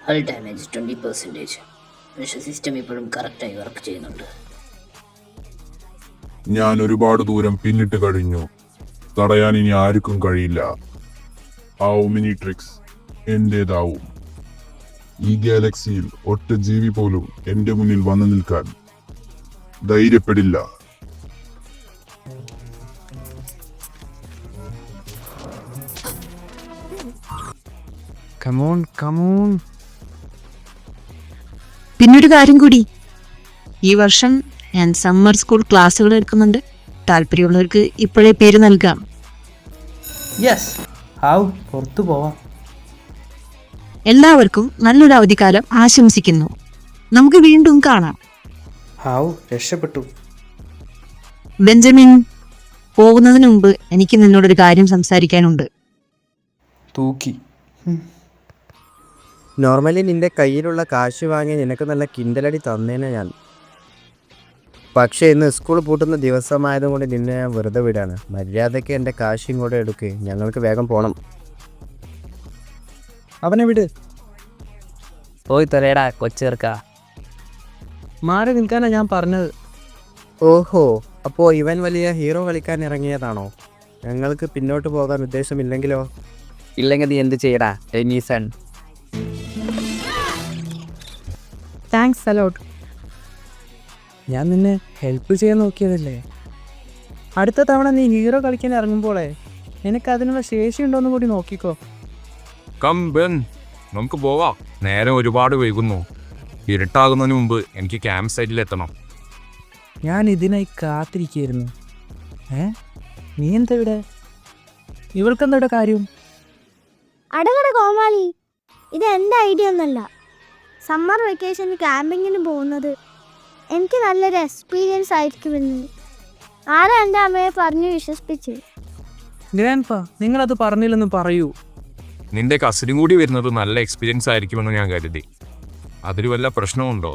Hull damage 20%. പക്ഷേ system ഇപ്പോഴും കറക്റ്റായി വർക്ക് ചെയ്യുന്നുണ്ട്. ഞാൻ ഒരുപാട് ദൂരം പിന്നിട്ട് കഴിഞ്ഞു. തടയാൻ ഇനി ആർക്കും കഴിയില്ല. ആ ഒമിനിട്രിക്സ് എന്റേതാവും. ഈ ഗാലക്സിയിൽ ഒറ്റ ജീവി പോലും എന്റെ മുന്നിൽ വന്നു നിൽക്കാൻ ധൈര്യപ്പെടില്ല. പിന്നൊരു കാര്യം കൂടി, ഈ വർഷം ഞാൻ സമ്മർ സ്കൂൾ ക്ലാസ്സുകൾ എടുക്കുന്നുണ്ട്. താല്പര്യമുള്ളവർക്ക് ഇപ്പോഴേ പേര് നൽകാം. യെസ്, ഹാവ് പുറത്തു പോവാം. എല്ലാവർക്കും നല്ലൊരു അവധിക്കാലം ആശംസിക്കുന്നു. നമുക്ക് വീണ്ടും കാണാം. ഹാവ് രക്ഷപ്പെട്ടു. ബെഞ്ചമിൻ, പോകുന്നതിന് മുമ്പ് എനിക്ക് നിന്നോടൊരു കാര്യം സംസാരിക്കാനുണ്ട്. തൂക്കി. നോർമലി നിന്റെ കയ്യിലുള്ള കാശ് വാങ്ങി നിനക്ക് നല്ല കിണ്ടലടി തന്നേനെ ഞാൻ. പക്ഷേ ഇന്ന് സ്കൂൾ പൂട്ടുന്ന ദിവസമായതുകൊണ്ട് നിന്നെ ഞാൻ വെറുതെ വിടാണ്. മര്യാദയ്ക്ക് എൻ്റെ കാശ് ഇങ്ങോട്ട് എടുക്ക്. ഞങ്ങൾക്ക് വേഗം പോകണം. അവനെ വിട്. പോയി തൊലയടാ കൊച്ചേർക്ക. മാറി നിൽക്കാനാ ഞാൻ പറഞ്ഞത്. ഓഹോ, അപ്പോൾ ഇവൻ വലിയ ഹീറോ കളിക്കാൻ ഇറങ്ങിയതാണോ? ഞങ്ങൾക്ക് പിന്നോട്ട് പോകാൻ ഉദ്ദേശമില്ലെങ്കിലോ? ഇല്ലെങ്കിൽ നീ എന്ത് ചെയ്യടാ ടെന്നീസൺ. Thanks a lot. ഞാൻ നിന്നെ ഹെൽപ്പ് ചെയ്യാൻ നോക്കിയതല്ലേ. അടുത്ത തവണ നീ ഹീറോ കളിക്കാൻ ഇറങ്ങുമ്പോളേ നിനക്ക് അതിനുള്ള ശേഷി ഉണ്ടോയെന്ന് കൂടി നോക്കിക്കോ. കം ബെൻ, നമുക്ക് പോവാം. നേരം ഒരുപാട് വൈകുന്നു. ഇരുട്ടാകുന്നതിന് മുമ്പ് എനിക്ക് ക്യാമ്പ് സൈറ്റിൽ എത്തണം. ഞാൻ ഇതിനായി കാത്തിരിക്കുകയായിരുന്നു. നീ എന്താ ഇവിടെ? ഇവൾക്കെന്താ ഇവിടെ കാര്യം? അടകട കോമാളി, ഇത് എൻ്റെ ഐഡിയ ഒന്നല്ല. സമ്മർ വെക്കേഷന് ക്യാമ്പിങ്ങിന് പോകുന്നത് എനിക്ക് നല്ലൊരു എക്സ്പീരിയൻസ് ആയിരിക്കുമെന്ന് ആരാ എൻ്റെ അമ്മയെ പറഞ്ഞു വിശ്വസിപ്പിച്ച്. ഗ്രാൻഡ് ഫാ, നിങ്ങളത് പറഞ്ഞില്ലെന്ന് പറയൂ. നിന്റെ കസിനും കൂടി വരുന്നത് നല്ല എക്സ്പീരിയൻസ് ആയിരിക്കുമെന്ന് ഞാൻ കരുതി. അതിൽ വല്ല പ്രശ്നമുണ്ടോ?